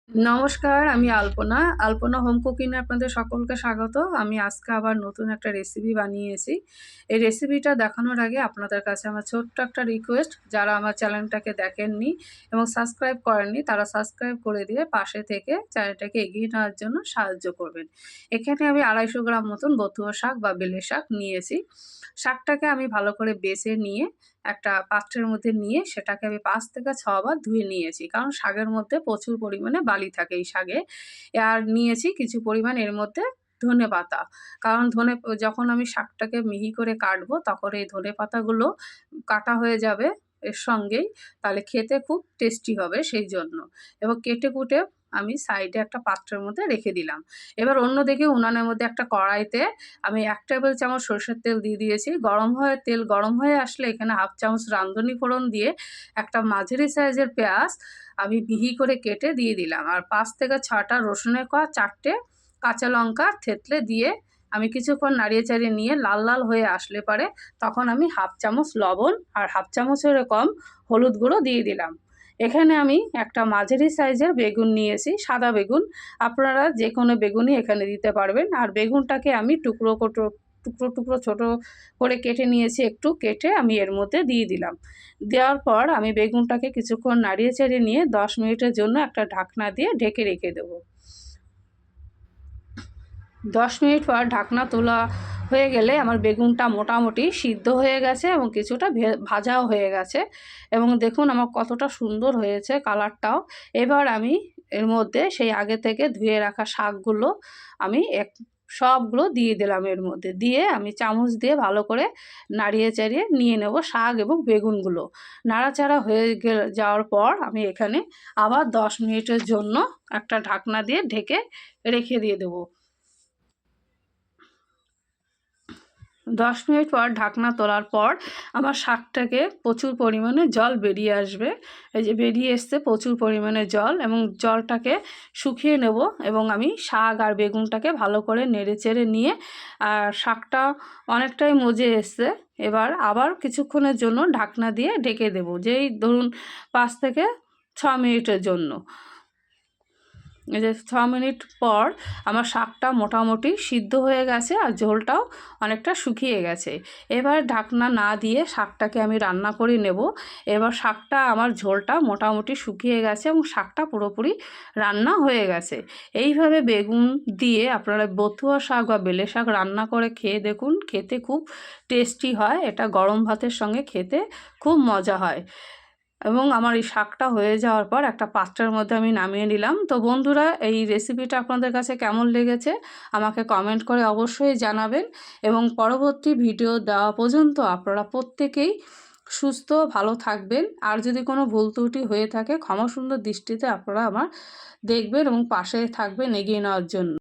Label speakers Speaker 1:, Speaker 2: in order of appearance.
Speaker 1: নমস্কার, আমি আলপনা। আলপনা home cooking এ আপনাদের সকলকে স্বাগত। আমি আজকে আবার নতুন একটা রেসিপি বানিয়েছি। এই রেসিপিটা দেখানোর আগে আপনাদের কাছে আমার ছোট্ট একটা রিকোয়েস্ট, যারা আমার চ্যানেলটাকে দেখেননি এবং সাবস্ক্রাইব করেননি, তারা সাবস্ক্রাইব করে দিয়ে পাশে থেকে চ্যানেলটাকে এগিয়ে নেওয়ার জন্য সাহায্য করবেন। এখানে আমি ২৫০ গ্রাম মতন বথুয়া শাক বা বেলে শাক নিয়েছি। শাকটাকে আমি ভালো করে বেছে নিয়ে একটা পাত্রের মধ্যে নিয়ে সেটাকে আমি ৫ থেকে ৬ বার ধুয়ে নিয়েছি। কারণ শাকের মধ্যে প্রচুর পরিমাণে বালি থাকে এই শাকে। আর নিয়েছি কিছু পরিমাণ এর মধ্যে ধনেপাতা। কারণ যখন আমি শাকটাকে মিহি করে কাটবো তখন এই ধনেপাতাগুলো কাটা হয়ে যাবে এর সঙ্গেই। তাহলে খেতে খুব টেস্টি হবে সেইজন্য। এবং কেটে-কুটে আমি সাইডে একটা পাত্রের মধ্যে রেখে দিলাম। এবার অন্যদিকে উনানের মধ্যে একটা কড়াইতে আমি ১ টেবিল চামচ সরষের তেল দিয়ে দিয়েছি। তেল গরম হয়ে আসলে এখানে ১/২ চামচ রাঁধুনি ফোড়ন দিয়ে একটা মাঝারি সাইজের পেঁয়াজ আমি মিহি করে কেটে দিয়ে দিলাম। আর ৫ থেকে ৬ টা রসুনের কোয়া, ৪ টে কাঁচা লঙ্কা থেঁতলে দিয়ে আমি কিছুক্ষণ নাড়িয়ে-চাড়িয়ে নিয়ে লাল, লাল হয়ে আসলে পরে তখন আমি ১/২ চামচ লবণ আর ১/২ চামচেরও কম হলুদ গুঁড়ো দিয়ে দিলাম। এখানে আমি একটা মাঝারি সাইজের বেগুন নিয়েছি, সাদা বেগুন। আপনারা যেকোনো বেগুনই এখানে দিতে পারবেন। আর বেগুনটাকে আমি টুকরো টুকরো ছোট করে কেটে নিয়েছি, একটু কেটে আমি এর মধ্যে দিয়ে দিলাম। দেওয়ার পর আমি বেগুনটাকে কিছুক্ষণ নাড়িয়ে-চাড়িয়ে নিয়ে ১০ মিনিটের জন্য একটা ঢাকনা দিয়ে ঢেকে রেখে দেবো। ১০ মিনিট পর ঢাকনা তোলা হয়ে গেলে আমার বেগুনটা মোটামুটি সিদ্ধ হয়ে গেছে এবং কিছুটা ভাজাও হয়ে গেছে এবং দেখুন আমার কতটা সুন্দর হয়েছে কালারটাও। এবার আমি এর মধ্যে সেই আগে থেকে ধুয়ে রাখা শাকগুলো আমি সবগুলো দিয়ে দিলাম এর মধ্যে। দিয়ে আমি চামচ দিয়ে ভালো করে নাড়িয়ে-চাড়িয়ে নিয়ে নেব শাক এবং বেগুনগুলো। নাড়াচাড়া হয়ে যাওয়ার পর আমি এখানে আবার ১০ মিনিটের জন্য একটা ঢাকনা দিয়ে ঢেকে রেখে দিয়ে দেবো। ১০ মিনিট পর ঢাকনা তোলার পর আমার শাকটাকে প্রচুর পরিমাণে জল বেরিয়ে আসবে। এই যে বেরিয়ে এসছে প্রচুর পরিমাণে জল, এবং জলটাকে শুকিয়ে নেব এবং আমি শাক আর বেগুনটাকে ভালো করে নেড়েচেড়ে নিয়ে আর শাকটা অনেকটাই মজে এসছে। এবার আবার কিছুক্ষণের জন্য ঢাকনা দিয়ে ঢেকে দেব, যেই ধরুন ৫ থেকে ৬ মিনিটের জন্য। এই যে ৬ মিনিট পর আমার শাকটা মোটামুটি সিদ্ধ হয়ে গেছে আর ঝোলটাও অনেকটা শুকিয়ে গেছে। এবার ঢাকনা না দিয়ে শাকটাকে আমি রান্না করে নেব। এবার শাকটা আমার ঝোলটা মোটামুটি শুকিয়ে গেছে এবং শাকটা পুরোপুরি রান্না হয়ে গেছে। এইভাবে বেগুন দিয়ে আপনারা বথুয়া শাক বা বেলে শাক রান্না করে খেয়ে দেখুন, খেতে খুব টেস্টি হয়। এটা গরম ভাতের সঙ্গে খেতে খুব মজা হয়। এবং আমার এই শাকটা হয়ে যাওয়ার পর একটা পাত্রের মধ্যে আমি নামিয়ে নিলাম। তো বন্ধুরা, এই রেসিপিটা আপনাদের কাছে কেমন লেগেছে আমাকে কমেন্ট করে অবশ্যই জানাবেন, এবং পরবর্তী ভিডিও দেওয়া পর্যন্ত আপনারা প্রত্যেকেই সুস্থ ভালো থাকবেন। আর যদি কোনো ভুল ত্রুটি হয়ে থাকে ক্ষমা সুন্দর দৃষ্টিতে আপনারা আমার দেখবেন এবং পাশে থাকবেন এগিয়ে নেওয়ার জন্য।